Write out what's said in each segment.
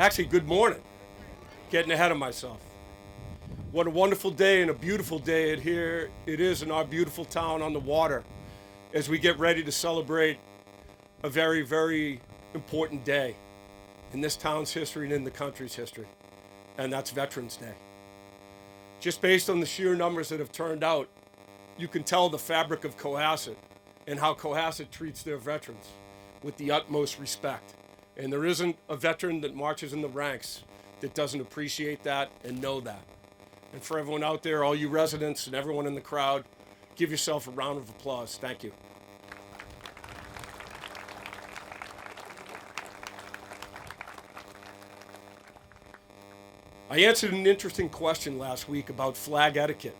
Actually, good morning. Getting ahead of myself. What a wonderful day and a beautiful day it is in our beautiful town on the water as we get ready to celebrate a very, very important day in this town's history and in the country's history, and that's Veterans Day. Just based on the sheer numbers that have turned out, you can tell the fabric of Cohasset and how Cohasset treats their veterans with the utmost respect. And there isn't a veteran that marches in the ranks that doesn't appreciate that and know that. And for everyone out there, all you residents and everyone in the crowd, give yourself a round of applause. Thank you. I answered an interesting question last week about flag etiquette.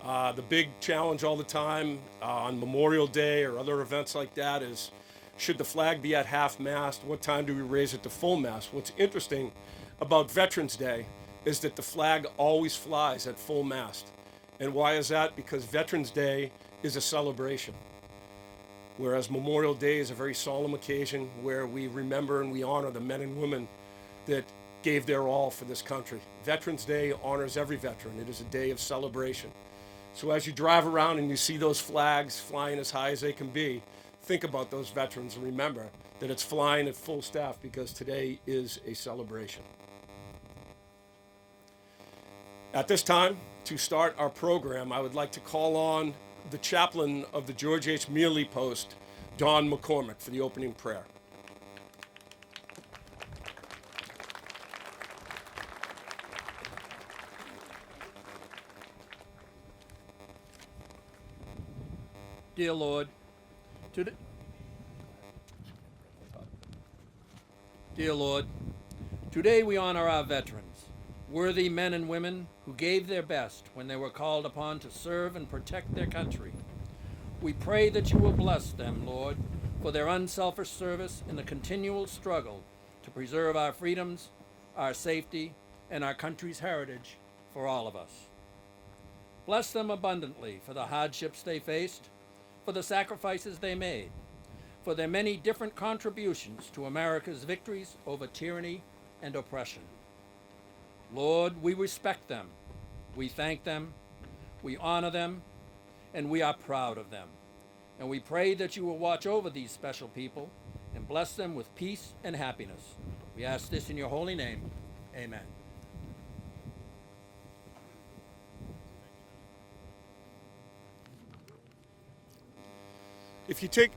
The big challenge all the time on Memorial Day or other events like that is, should the flag be at half-mast? What time do we raise it to full mast? What's interesting about Veterans Day is that the flag always flies at full mast. And why is that? Because Veterans Day is a celebration, whereas Memorial Day is a very solemn occasion where we remember and we honor the men and women that gave their all for this country. Veterans Day honors every veteran. It is a day of celebration. So as you drive around and you see those flags flying as high as they can be, think about those veterans and remember that it's flying at full staff because today is a celebration. At this time, to start our program, I would like to call on the chaplain of the George H. Mealy Post, Don McCormick, for the opening prayer. Dear Lord, today, today we honor our veterans, worthy men and women who gave their best when they were called upon to serve and protect their country. We pray that you will bless them, Lord, for their unselfish service in the continual struggle to preserve our freedoms, our safety, and our country's heritage for all of us. Bless them abundantly for the hardships they faced, for the sacrifices they made, for their many different contributions to America's victories over tyranny and oppression. Lord, we respect them, we thank them, we honor them, and we are proud of them. And we pray that you will watch over these special people and bless them with peace and happiness. We ask this in your holy name. Amen. If you take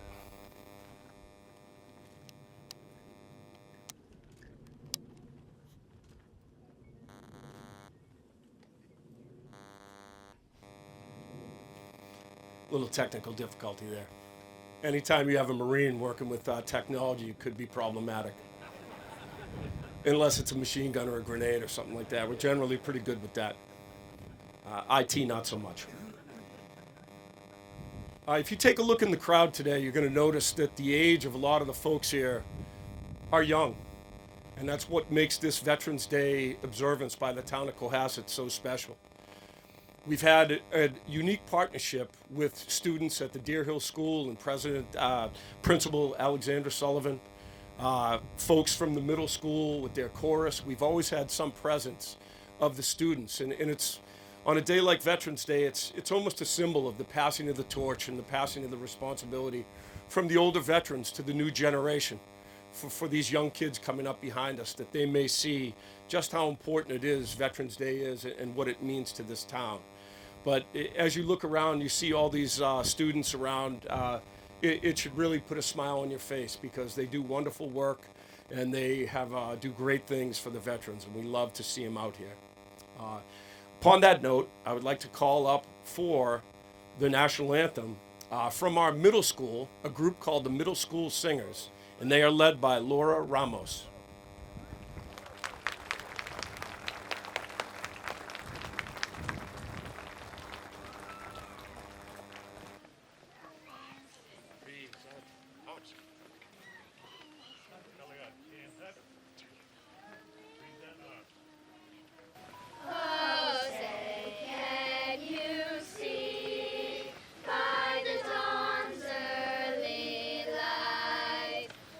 little technical difficulty there. Anytime you have a Marine working with technology, it could be problematic. Unless it's a machine gun or a grenade or something like that. We're generally pretty good with that. IT, not so much. If you take a look in the crowd today, you're going to notice that the age of a lot of the folks here are young. And that's what makes this Veterans Day observance by the town of Cohasset so special. We've had a unique partnership with students at the Deer Hill School and Principal Alexander Sullivan, folks from the middle school with their chorus. We've always had some presence of the students, and it's on a day like Veterans Day, it's almost a symbol of the passing of the torch and the passing of the responsibility from the older veterans to the new generation for these young kids coming up behind us, that they may see just how important it is, Veterans Day is, and what it means to this town. But as you look around, you see all these students around, it should really put a smile on your face because they do wonderful work and they do great things for the veterans, and we love to see them out here. Upon that note, I would like to call up for the national anthem from our middle school, a group called the Middle School Singers, and they are led by Laura Ramos.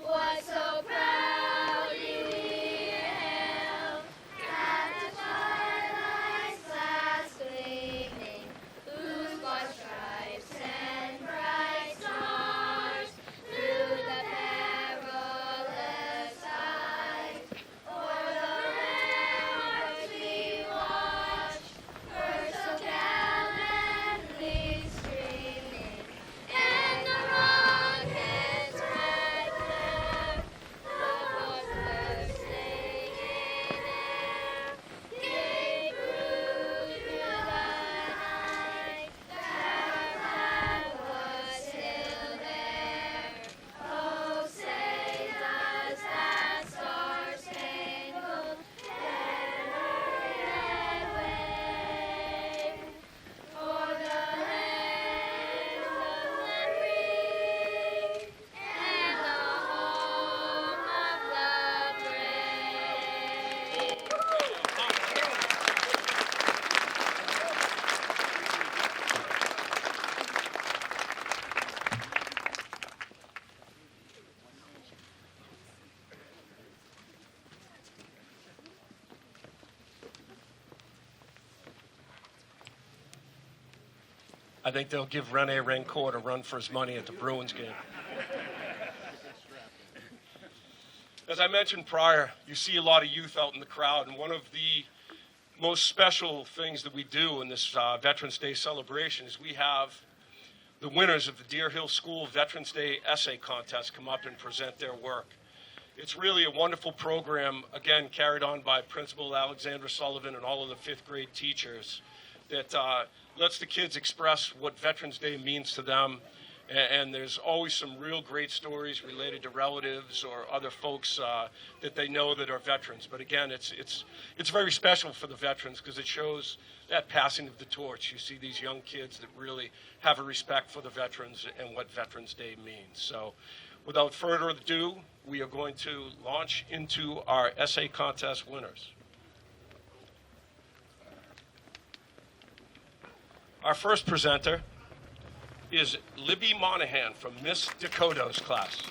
What so proud I think they'll give Rene Rancourt a run for his money at the Bruins game. As I mentioned prior, you see a lot of youth out in the crowd, and one of the most special things that we do in this Veterans Day celebration is we have the winners of the Deer Hill School Veterans Day Essay Contest come up and present their work. It's really a wonderful program, again, carried on by Principal Alexandra Sullivan and all of the fifth grade teachers that lets the kids express what Veterans Day means to them. And there's always some real great stories related to relatives or other folks that they know that are veterans. But again, it's very special for the veterans because it shows that passing of the torch. You see these young kids that really have a respect for the veterans and what Veterans Day means. So without further ado, we are going to launch into our essay contest winners. Our first presenter is Libby Monahan from Miss Dakota's class.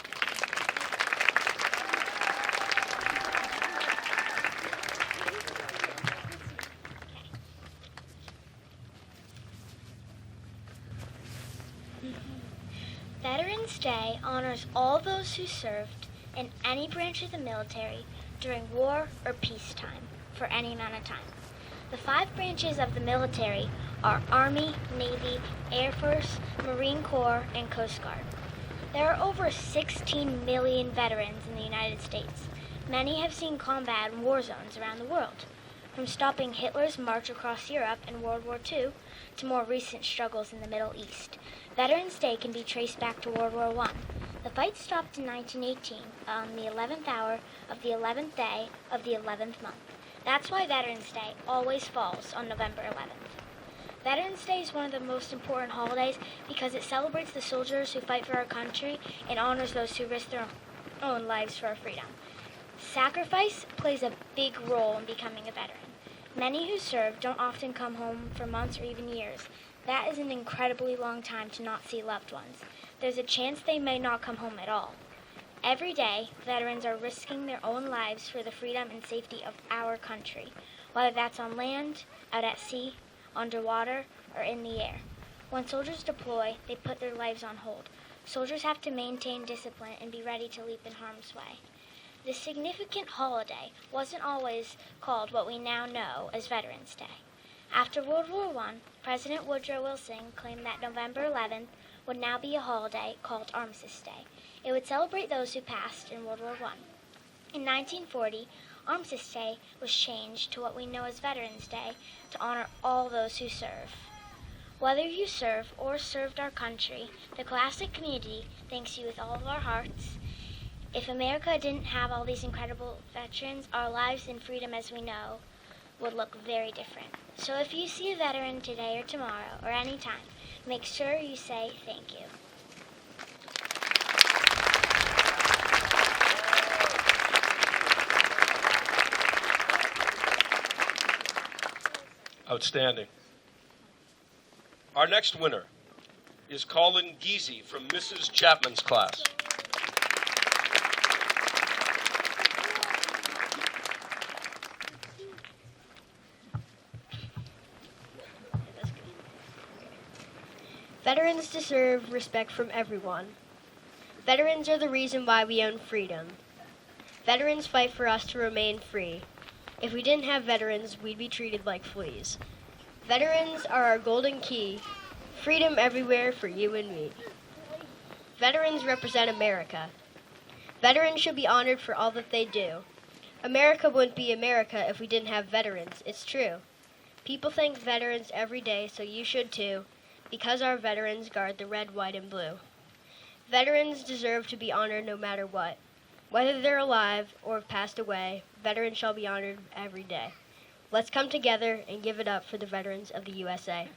Veterans Day honors all those who served in any branch of the military during war or peacetime for any amount of time. The 5 branches of the military are Army, Navy, Air Force, Marine Corps, and Coast Guard. There are over 16 million veterans in the United States. Many have seen combat in war zones around the world, from stopping Hitler's march across Europe in World War II to more recent struggles in the Middle East. Veterans Day can be traced back to World War I. The fight stopped in 1918 on the 11th hour of the 11th day of the 11th month. That's why Veterans Day always falls on November 11th. Veterans Day is one of the most important holidays because it celebrates the soldiers who fight for our country and honors those who risk their own lives for our freedom. Sacrifice plays a big role in becoming a veteran. Many who serve don't often come home for months or even years. That is an incredibly long time to not see loved ones. There's a chance they may not come home at all. Every day, veterans are risking their own lives for the freedom and safety of our country, whether that's on land, out at sea, underwater, or in the air. When soldiers deploy, they put their lives on hold. Soldiers have to maintain discipline and be ready to leap in harm's way. This significant holiday wasn't always called what we now know as Veterans Day. After World War I, President Woodrow Wilson claimed that November 11th would now be a holiday called Armistice Day. It would celebrate those who passed in World War I. In 1940, Armistice Day was changed to what we know as Veterans Day to honor all those who serve. Whether you serve or served our country, the Cohasset community thanks you with all of our hearts. If America didn't have all these incredible veterans, our lives and freedom as we know would look very different. So if you see a veteran today or tomorrow or any time, make sure you say thank you. Outstanding. Our next winner is Colin Geezy from Mrs. Chapman's class. Veterans deserve respect from everyone. Veterans are the reason why we own freedom. Veterans fight for us to remain free. If we didn't have veterans, we'd be treated like fleas. Veterans are our golden key, freedom everywhere for you and me. Veterans represent America. Veterans should be honored for all that they do. America wouldn't be America if we didn't have veterans, it's true. People thank veterans every day, so you should too, because our veterans guard the red, white, and blue. Veterans deserve to be honored no matter what. Whether they're alive or have passed away, veterans shall be honored every day. Let's come together and give it up for the veterans of the USA.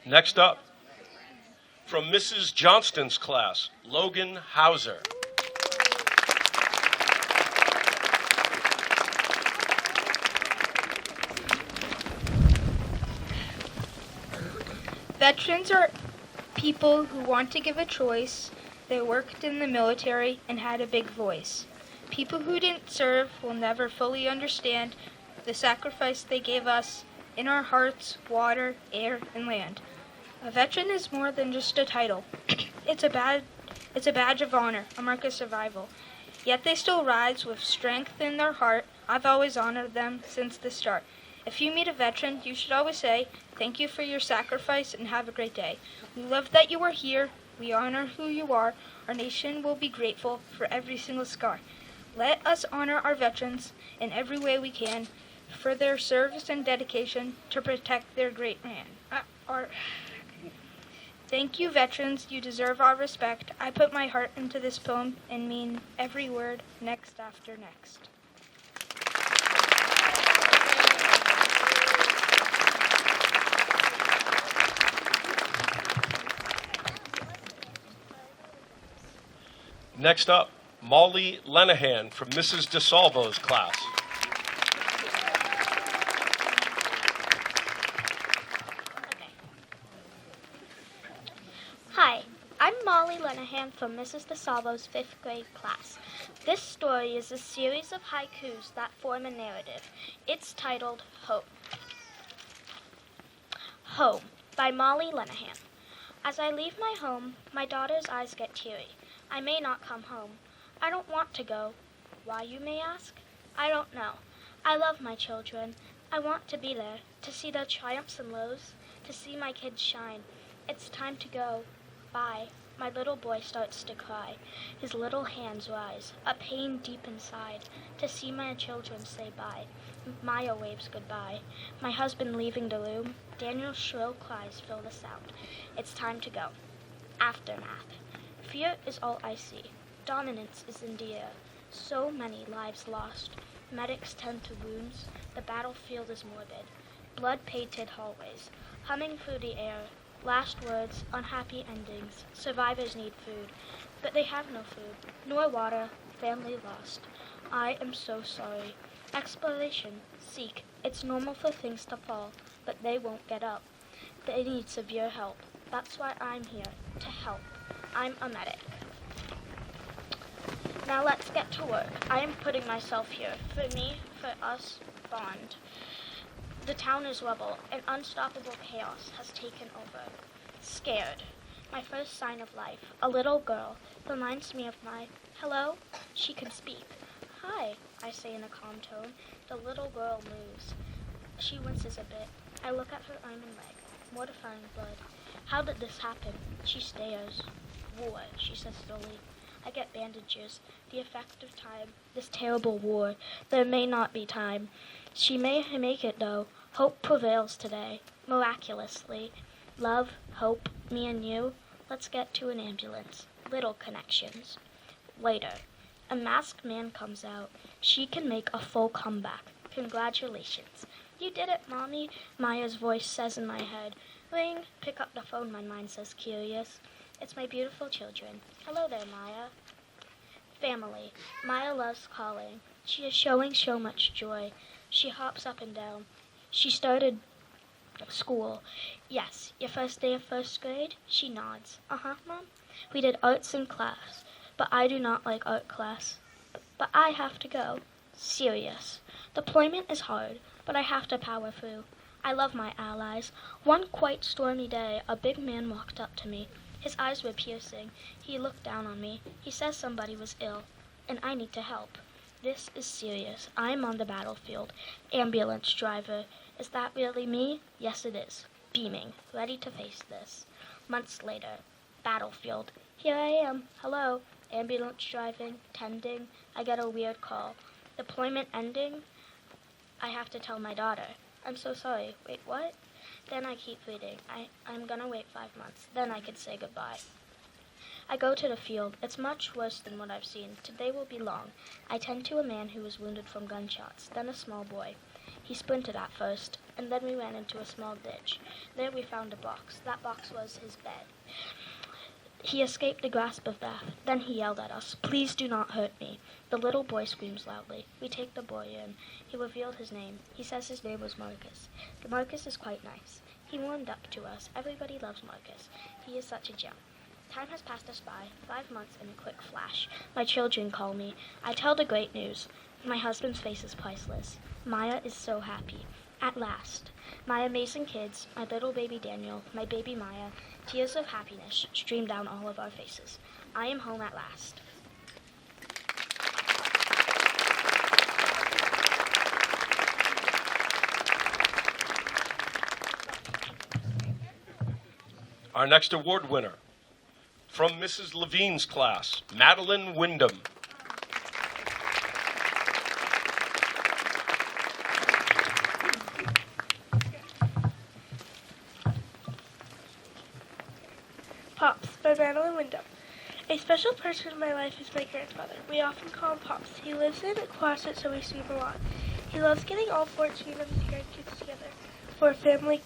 Next up, from Mrs. Johnston's class, Logan Hauser. Veterans are people who want to give a choice They worked in the military and had a big voice. People who didn't serve will never fully understand the sacrifice they gave us in our hearts, water, air, and land. A veteran is more than just a title. It's a badge of honor, a mark of survival. Yet they still rise with strength in their heart. I've always honored them since the start. If you meet a veteran, you should always say, "Thank you for your sacrifice and have a great day. We love that you are here. We honor who you are. Our nation will be grateful for every single scar." Let us honor our veterans in every way we can for their service and dedication to protect their great land. Thank you, veterans. You deserve our respect. I put my heart into this poem and mean every word, next after next. Next up, Molly Lenahan from Mrs. DeSalvo's class. Hi, I'm Molly Lenahan from Mrs. DeSalvo's 5th grade class. This story is a series of haikus that form a narrative. It's titled Home. Home by Molly Lenahan. As I leave my home, my daughter's eyes get teary. I may not come home. I don't want to go. Why, you may ask? I don't know. I love my children. I want to be there, to see their triumphs and lows, to see my kids shine. It's time to go. Bye. My little boy starts to cry. His little hands rise, a pain deep inside, to see my children say bye. Maya waves goodbye. My husband leaving the room. Daniel's shrill cries fill the sound. It's time to go. Aftermath. Fear is all I see. Dominance is in the air. So many lives lost. Medics tend to wounds. The battlefield is morbid. Blood-painted hallways, humming through the air. Last words, unhappy endings. Survivors need food, but they have no food, nor water. Family lost. I am so sorry. Exploration, seek. It's normal for things to fall, but they won't get up. They need severe help. That's why I'm here, to help. I'm a medic. Now let's get to work. I am putting myself here. For me, for us, bond. The town is rubble. An unstoppable chaos has taken over. Scared. My first sign of life. A little girl reminds me of my hello. She can speak. Hi, I say in a calm tone. The little girl moves. She winces a bit. I look at her arm and leg. Mortifying blood. How did this happen? She stares. War, she says slowly. I get bandages. The effect of time. This terrible war. There may not be time. She may make it, though. Hope prevails today. Miraculously. Love, hope, me and you. Let's get to an ambulance. Little connections. Later. A masked man comes out. She can make a full comeback. Congratulations. You did it, Mommy, Maya's voice says in my head. Ring. Pick up the phone, my mind says, curious. It's my beautiful children. Hello there, Maya. Family. Maya loves calling. She is showing so much joy. She hops up and down. She started school. Yes, your first day of first grade? She nods. Uh-huh, Mom. We did arts in class, but I do not like art class. But I have to go. Serious. Deployment is hard, but I have to power through. I love my allies. One quite stormy day, a big man walked up to me. His eyes were piercing. He looked down on me. He says somebody was ill, and I need to help. This is serious. I am on the battlefield. Ambulance driver. Is that really me? Yes, it is. Beaming, ready to face this. Months later. Battlefield. Here I am. Hello. Ambulance driving, tending. I get a weird call. Deployment ending. I have to tell my daughter. I'm so sorry. Wait, what? Then I keep reading. I'm gonna wait 5 months. Then I can say goodbye. I go to the field. It's much worse than what I've seen. Today will be long. I tend to a man who was wounded from gunshots, then a small boy. He sprinted at first, and then we ran into a small ditch. There we found a box. That box was his bed. He escaped the grasp of death. Then he yelled at us, "Please do not hurt me." The little boy screams loudly. We take the boy in. He revealed his name. He says his name was Marcus. Marcus is quite nice. He warmed up to us. Everybody loves Marcus. He is such a gem. Time has passed us by, 5 months in a quick flash. My children call me. I tell the great news. My husband's face is priceless. Maya is so happy. At last. My amazing kids, my little baby Daniel, my baby Maya, tears of happiness stream down all of our faces. I am home at last. Our next award winner, from Mrs. Levine's class, Madeline Wyndham. Pops by Madeline Wyndham. A special person in my life is my grandfather. We often call him Pops. He lives in Cohasset, so we see him a lot. He loves getting all 14 of his grandkids together for family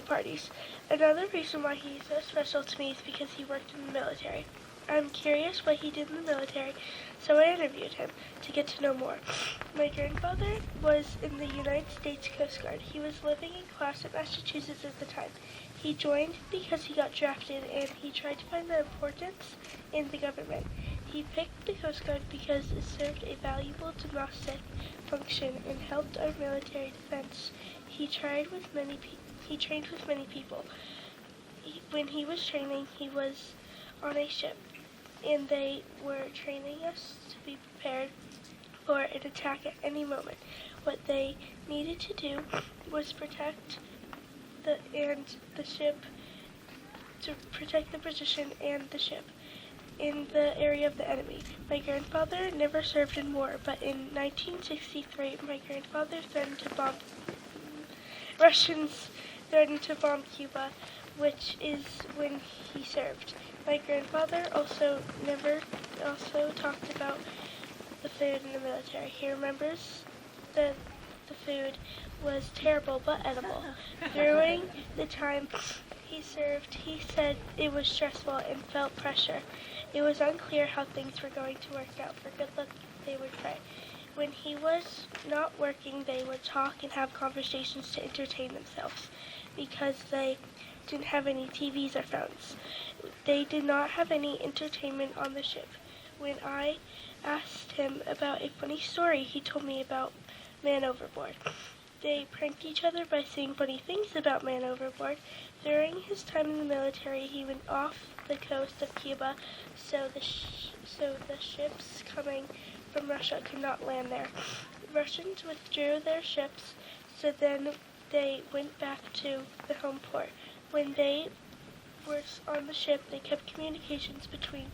parties. Another reason why he's so special to me is because he worked in the military. I'm curious what he did in the military, so I interviewed him to get to know more. My grandfather was in the United States Coast Guard. He was living in Cohasset, Massachusetts at the time. He joined because he got drafted, and he tried to find the importance in the government. He picked the Coast Guard because it served a valuable domestic function and helped our military defense. He trained with many people. When he was training, he was on a ship, and they were training us to be prepared for an attack at any moment. What they needed to do was protect the ship, to protect the position and the ship in the area of the enemy. My grandfather never served in war, but in 1963, my grandfather Russians threatened to bomb Cuba, which is when he served. My grandfather also talked about the food in the military. He remembers that the food was terrible but edible. During the time he served, he said it was stressful and felt pressure. It was unclear how things were going to work out. For good luck, they would pray. When he was not working, they would talk and have conversations to entertain themselves because they didn't have any TVs or phones. They did not have any entertainment on the ship. When I asked him about a funny story, he told me about Man Overboard. They pranked each other by saying funny things about Man Overboard. During his time in the military, he went off the coast of Cuba, so the ships coming from Russia could not land there. Russians withdrew their ships, so then they went back to the home port. When they were on the ship, they kept communications between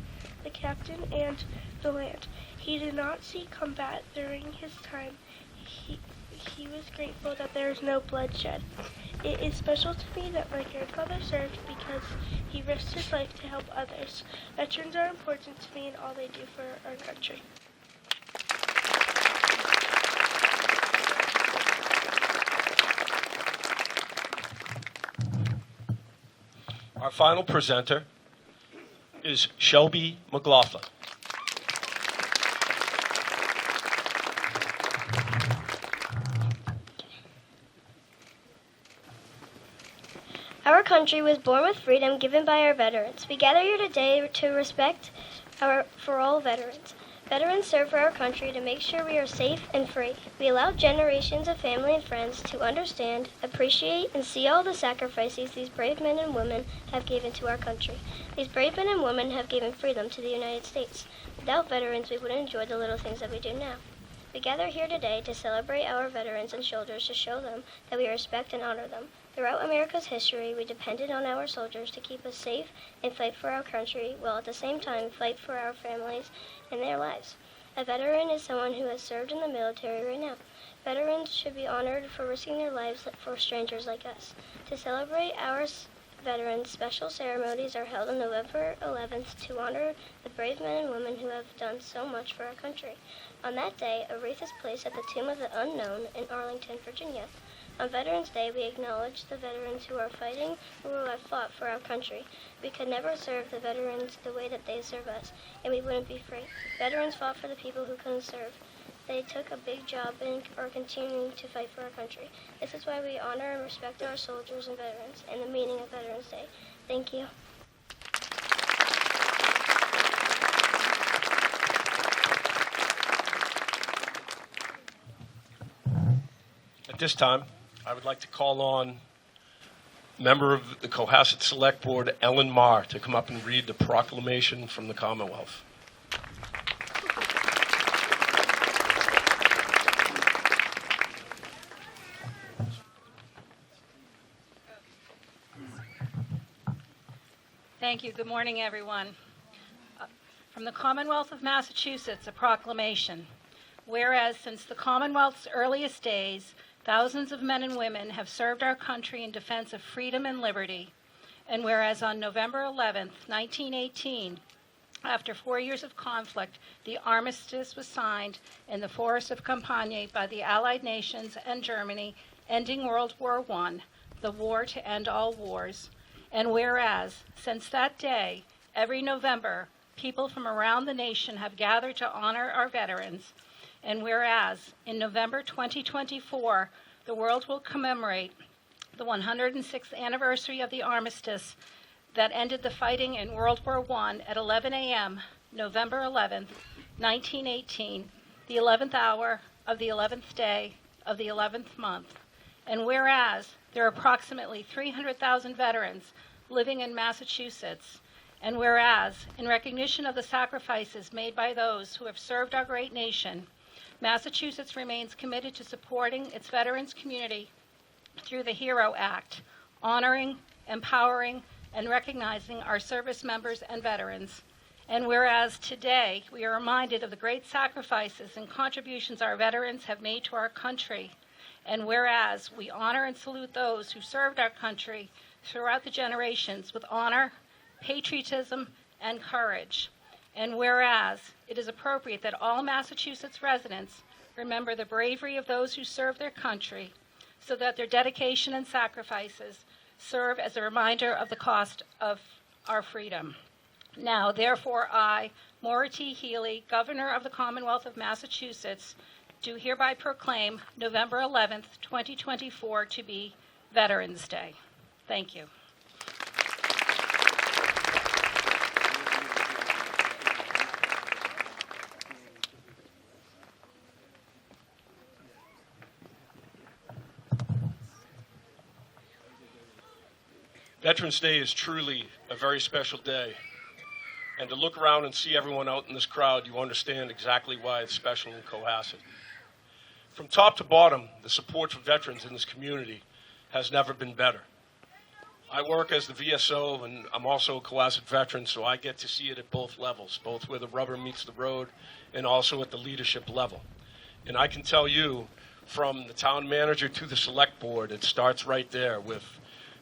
the captain and the land. He did not see combat during his time. He was grateful that there was no bloodshed. It is special to me that my grandfather served because he risked his life to help others. Veterans are important to me in all they do for our country. Our final presenter is Shelby McLaughlin. Our country was born with freedom given by our veterans. We gather here today to respect for all veterans. Veterans serve for our country to make sure we are safe and free. We allow generations of family and friends to understand, appreciate, and see all the sacrifices these brave men and women have given to our country. These brave men and women have given freedom to the United States. Without veterans, we wouldn't enjoy the little things that we do now. We gather here today to celebrate our veterans and soldiers, to show them that we respect and honor them. Throughout America's history, we depended on our soldiers to keep us safe and fight for our country, while at the same time fight for our families and their lives. A veteran is someone who has served in the military right now. Veterans should be honored for risking their lives for strangers like us. To celebrate our veterans, special ceremonies are held on November 11th to honor the brave men and women who have done so much for our country. On that day, a wreath is placed at the Tomb of the Unknown in Arlington, Virginia. On Veterans Day, we acknowledge the veterans who are fighting or who have fought for our country. We could never serve the veterans the way that they serve us, and we wouldn't be free. Veterans fought for the people who couldn't serve. They took a big job and are continuing to fight for our country. This is why we honor and respect our soldiers and veterans, and the meaning of Veterans Day. Thank you. At this time, I would like to call on member of the Cohasset Select Board, Ellen Marr, to come up and read the proclamation from the Commonwealth. Thank you. Good morning, everyone. From the Commonwealth of Massachusetts, a proclamation. Whereas since the Commonwealth's earliest days, thousands of men and women have served our country in defense of freedom and liberty. And whereas on November 11th, 1918, after 4 years of conflict, the armistice was signed in the Forest of Champagne by the Allied nations and Germany, ending World War I, the war to end all wars. And whereas, since that day, every November, people from around the nation have gathered to honor our veterans. And whereas, in November 2024, the world will commemorate the 106th anniversary of the armistice that ended the fighting in World War I at 11 a.m., November 11th, 1918, the 11th hour of the 11th day of the 11th month. And whereas there are approximately 300,000 veterans living in Massachusetts, and whereas, in recognition of the sacrifices made by those who have served our great nation, Massachusetts remains committed to supporting its veterans community through the HERO Act, honoring, empowering, and recognizing our service members and veterans. And whereas today we are reminded of the great sacrifices and contributions our veterans have made to our country, and whereas we honor and salute those who served our country throughout the generations with honor, patriotism, and courage. And whereas it is appropriate that all Massachusetts residents remember the bravery of those who served their country, so that their dedication and sacrifices serve as a reminder of the cost of our freedom. Now, therefore, I, Maura T. Healy, Governor of the Commonwealth of Massachusetts, do hereby proclaim November 11th, 2024 to be Veterans Day. Thank you. Veterans Day is truly a very special day. And to look around and see everyone out in this crowd, you understand exactly why it's special in Cohasset. From top to bottom, the support for veterans in this community has never been better. I work as the VSO, and I'm also a Cohasset veteran, so I get to see it at both levels, both where the rubber meets the road and also at the leadership level. And I can tell you, from the town manager to the select board, it starts right there with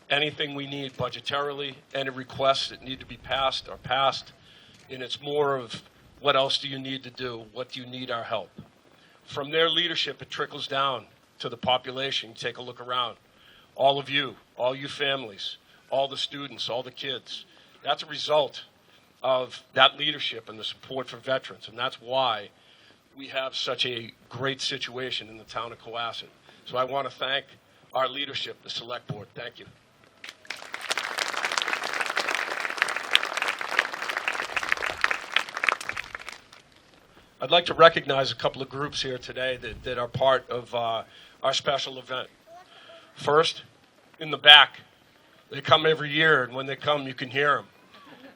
anything we need budgetarily, any requests that need to be passed are passed, and it's more of what else do you need to do, what do you need our help. From their leadership, it trickles down to the population. Take a look around. All of you, all you families, all the students, all the kids. That's a result of that leadership and the support for veterans, and that's why we have such a great situation in the town of Cohasset. So I want to thank our leadership, the select board. Thank you. I'd like to recognize a couple of groups here today that are part of our special event. First, in the back, they come every year, and when they come, you can hear them,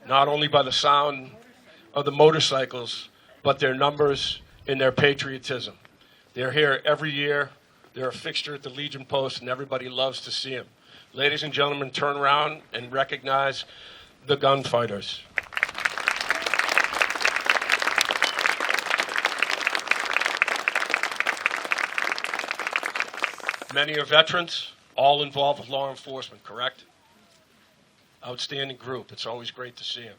not only by the sound of the motorcycles, but their numbers and their patriotism. They're here every year. They're a fixture at the Legion Post, and everybody loves to see them. Ladies and gentlemen, turn around and recognize the gunfighters. Many are veterans, all involved with law enforcement, correct? Outstanding group. It's always great to see them.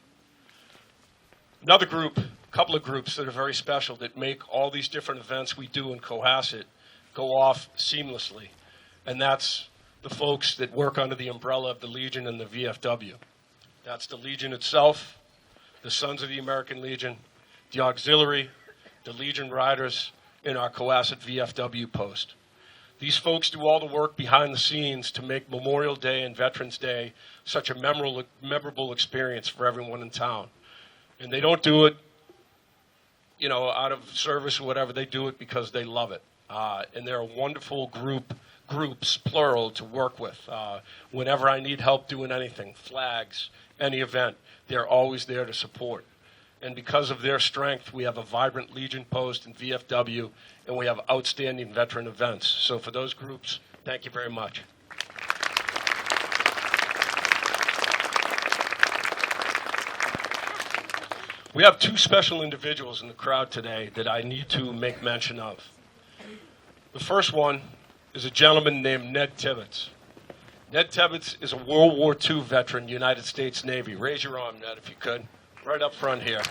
Another group, a couple of groups that are very special that make all these different events we do in Cohasset go off seamlessly, and that's the folks that work under the umbrella of the Legion and the VFW. That's the Legion itself, the Sons of the American Legion, the Auxiliary, the Legion Riders, and our Cohasset VFW post. These folks do all the work behind the scenes to make Memorial Day and Veterans Day such a memorable experience for everyone in town. And they don't do it, out of service or whatever. They do it because they love it. And they're a wonderful group groups, plural, to work with. Whenever I need help doing anything, flags, any event, they're always there to support. And because of their strength, we have a vibrant Legion post in VFW, and we have outstanding veteran events. So for those groups, thank you very much. We have two special individuals in the crowd today that I need to make mention of. The first one is a gentleman named Ned Tibbetts. Ned Tibbetts is a World War II veteran, United States Navy. Raise your arm, Ned, if you could. Right up front here.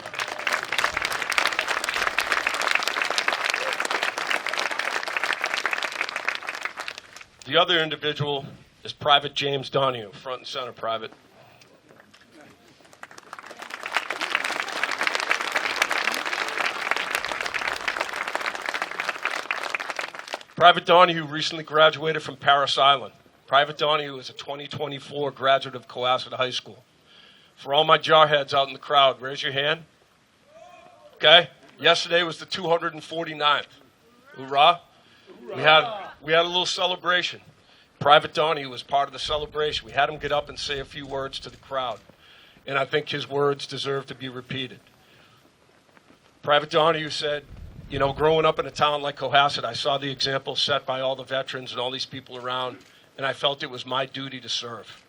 The other individual is Private James Donahue, front and center, Private. Private Donahue recently graduated from Parris Island. Private Donahue is a 2024 graduate of Cohasset High School. For all my jarheads out in the crowd, raise your hand. Okay? Yesterday was the 249th. Hoorah. We had a little celebration. Private Donahue was part of the celebration. We had him get up and say a few words to the crowd. And I think his words deserve to be repeated. Private Donahue said, you know, growing up in a town like Cohasset, I saw the example set by all the veterans and all these people around, and I felt it was my duty to serve.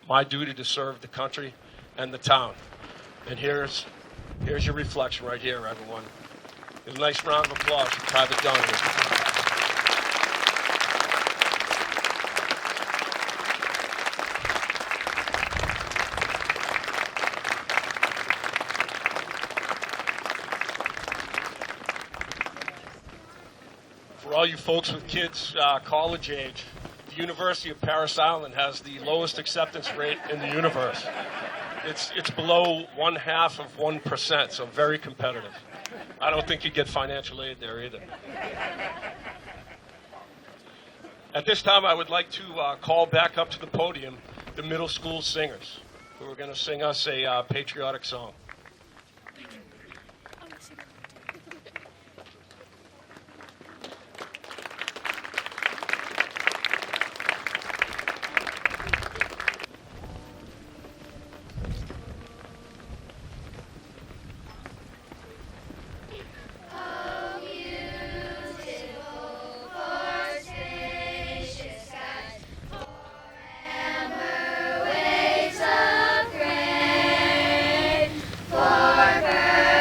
My duty to serve the country and the town. And here's your reflection right here, everyone. A nice round of applause for Private Donahue. For all you folks with kids college age, the University of Parris Island has the lowest acceptance rate in the universe. It's below 0.5%, so very competitive. I don't think you get financial aid there either. At this time, I would like to call back up to the podium the middle school singers, who are going to sing us a patriotic song. For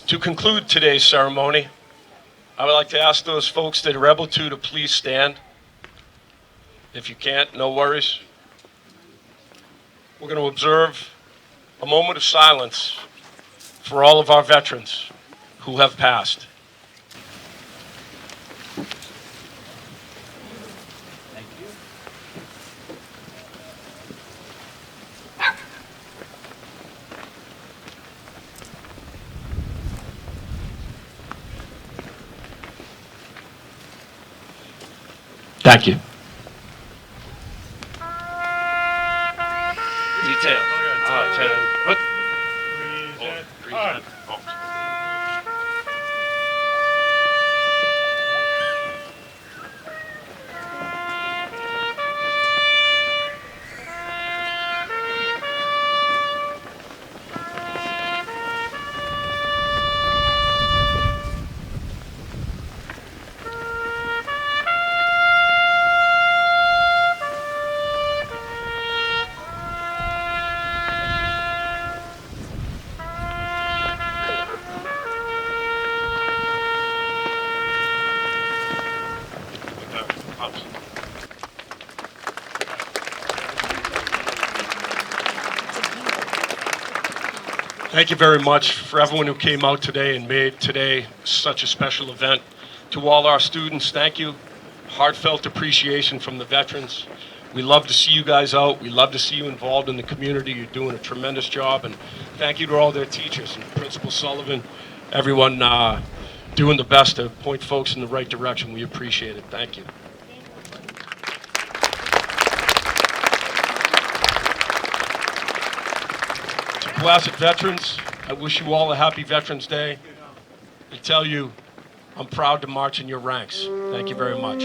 To conclude today's ceremony, I would like to ask those folks that are able to please stand. If you can't, no worries. We're going to observe a moment of silence for all of our veterans who have passed. Thank you. Detail. What? Thank you very much for everyone who came out today and made today such a special event. To all our students, thank you. Heartfelt appreciation from the veterans. We love to see you guys out. We love to see you involved in the community. You're doing a tremendous job. And thank you to all their teachers and Principal Sullivan, everyone doing the best to point folks in the right direction. We appreciate it. Thank you. Cohasset Veterans, I wish you all a happy Veterans Day. I tell you, I'm proud to march in your ranks. Thank you very much.